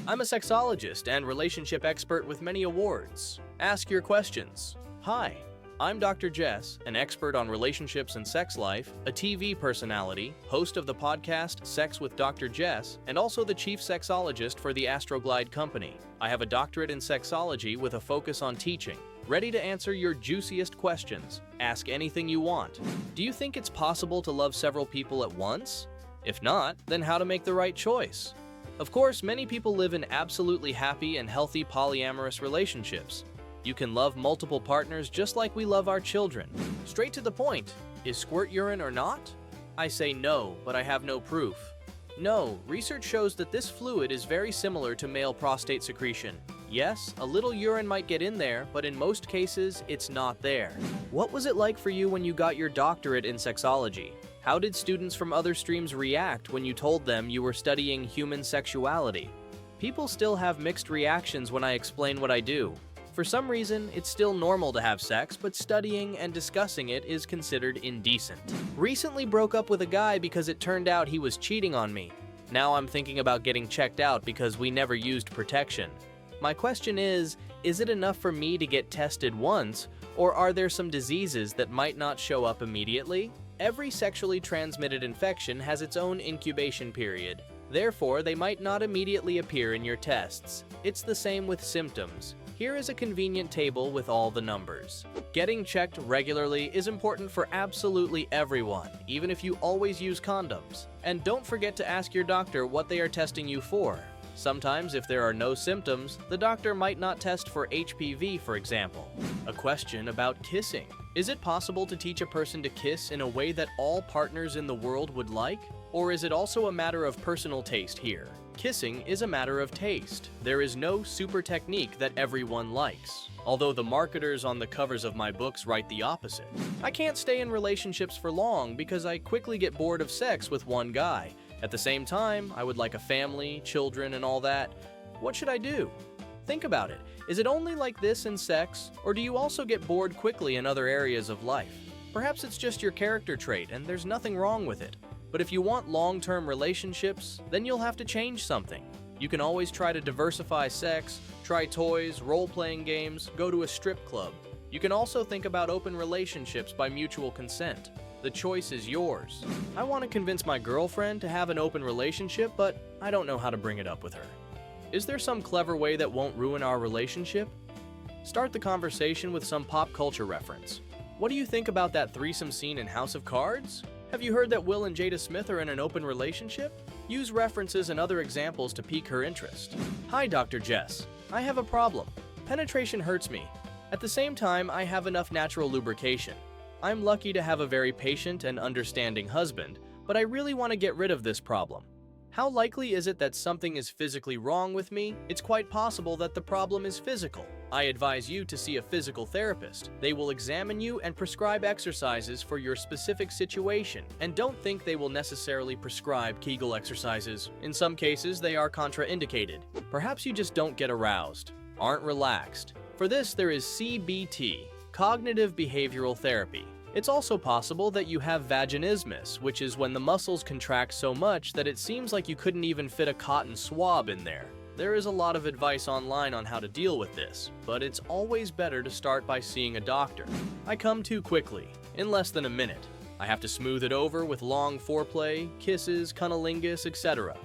I'm a sexologist and relationship expert with many awards. Ask your questions. Hi, I'm Dr. Jess, an expert on relationships and sex life, a TV personality, host of the podcast Sex with Dr. Jess, and also the chief sexologist for the Astroglide company. I have a doctorate in sexology with a focus on teaching. Ready to answer your juiciest questions. Ask anything you want. Do you think it's possible to love several people at once? If not, then how to make the right choice? Of course, many people live in absolutely happy and healthy polyamorous relationships. You can love multiple partners just like we love our children. Straight to the point, is squirt urine or not? I say no, but I have no proof. No, research shows that this fluid is very similar to male prostate secretion. Yes, a little urine might get in there, but in most cases, it's not there. What was it like for you when you got your doctorate in sexology? How did students from other streams react when you told them you were studying human sexuality? People still have mixed reactions when I explain what I do. For some reason, it's still normal to have sex, but studying and discussing it is considered indecent. Recently broke up with a guy because it turned out he was cheating on me. Now I'm thinking about getting checked out because we never used protection. My question is it enough for me to get tested once, or are there some diseases that might not show up immediately? Every sexually transmitted infection has its own incubation period. Therefore, they might not immediately appear in your tests. It's the same with symptoms. Here is a convenient table with all the numbers. Getting checked regularly is important for absolutely everyone, even if you always use condoms. And don't forget to ask your doctor what they are testing you for. Sometimes, if there are no symptoms, the doctor might not test for HPV, for example. A question about kissing. Is it possible to teach a person to kiss in a way that all partners in the world would like? Or is it also a matter of personal taste here? Kissing is a matter of taste. There is no super technique that everyone likes. Although the marketers on the covers of my books write the opposite. I can't stay in relationships for long because I quickly get bored of sex with one guy. At the same time, I would like a family, children, and all that. What should I do? Think about it. Is it only like this in sex, or do you also get bored quickly in other areas of life? Perhaps it's just your character trait and there's nothing wrong with it. But if you want long-term relationships, then you'll have to change something. You can always try to diversify sex, try toys, role-playing games, go to a strip club. You can also think about open relationships by mutual consent. The choice is yours. I want to convince my girlfriend to have an open relationship, but I don't know how to bring it up with her. Is there some clever way that won't ruin our relationship? Start the conversation with some pop culture reference. What do you think about that threesome scene in House of Cards? Have you heard that Will and Jada Smith are in an open relationship? Use references and other examples to pique her interest. Hi, Dr. Jess. I have a problem. Penetration hurts me. At the same time, I have enough natural lubrication. I'm lucky to have a very patient and understanding husband, but I really want to get rid of this problem. How likely is it that something is physically wrong with me? It's quite possible that the problem is physical. I advise you to see a physical therapist. They will examine you and prescribe exercises for your specific situation. And don't think they will necessarily prescribe Kegel exercises. In some cases, they are contraindicated. Perhaps you just don't get aroused, aren't relaxed. For this, there is CBT, cognitive behavioral therapy. It's also possible that you have vaginismus, which is when the muscles contract so much that it seems like you couldn't even fit a cotton swab in there. There is a lot of advice online on how to deal with this, but it's always better to start by seeing a doctor. I come too quickly, in less than a minute. I have to smooth it over with long foreplay, kisses, cunnilingus, etc.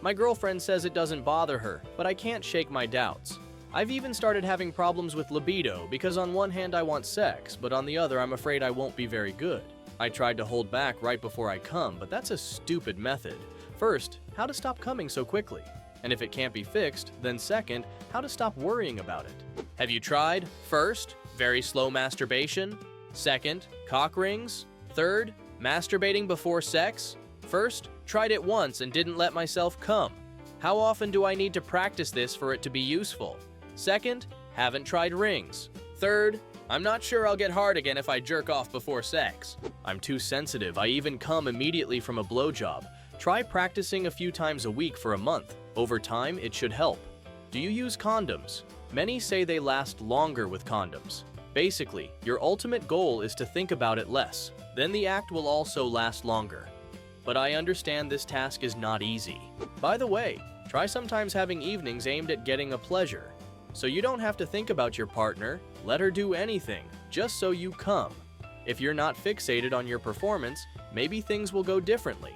My girlfriend says it doesn't bother her, but I can't shake my doubts. I've even started having problems with libido because on one hand I want sex, but on the other I'm afraid I won't be very good. I tried to hold back right before I come, but that's a stupid method. First, how to stop coming so quickly? And if it can't be fixed, then second, how to stop worrying about it? Have you tried? First, very slow masturbation. Second, cock rings. Third, masturbating before sex. First, tried it once and didn't let myself come. How often do I need to practice this for it to be useful? Second, haven't tried rings. Third, I'm not sure I'll get hard again if I jerk off before sex. I'm too sensitive. I even come immediately from a blowjob. Try practicing a few times a week for a month. Over time, it should help. Do you use condoms? Many say they last longer with condoms. Basically, your ultimate goal is to think about it less. Then the act will also last longer. But I understand this task is not easy. By the way, Try sometimes having evenings aimed at getting a pleasure. So you don't have to think about your partner, let her do anything, just so you come. If you're not fixated on your performance, maybe things will go differently.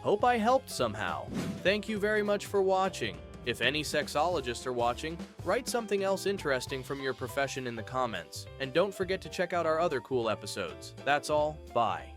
Hope I helped somehow. Thank you very much for watching. If any sexologists are watching, write something else interesting from your profession in the comments. And don't forget to check out our other cool episodes. That's all. Bye.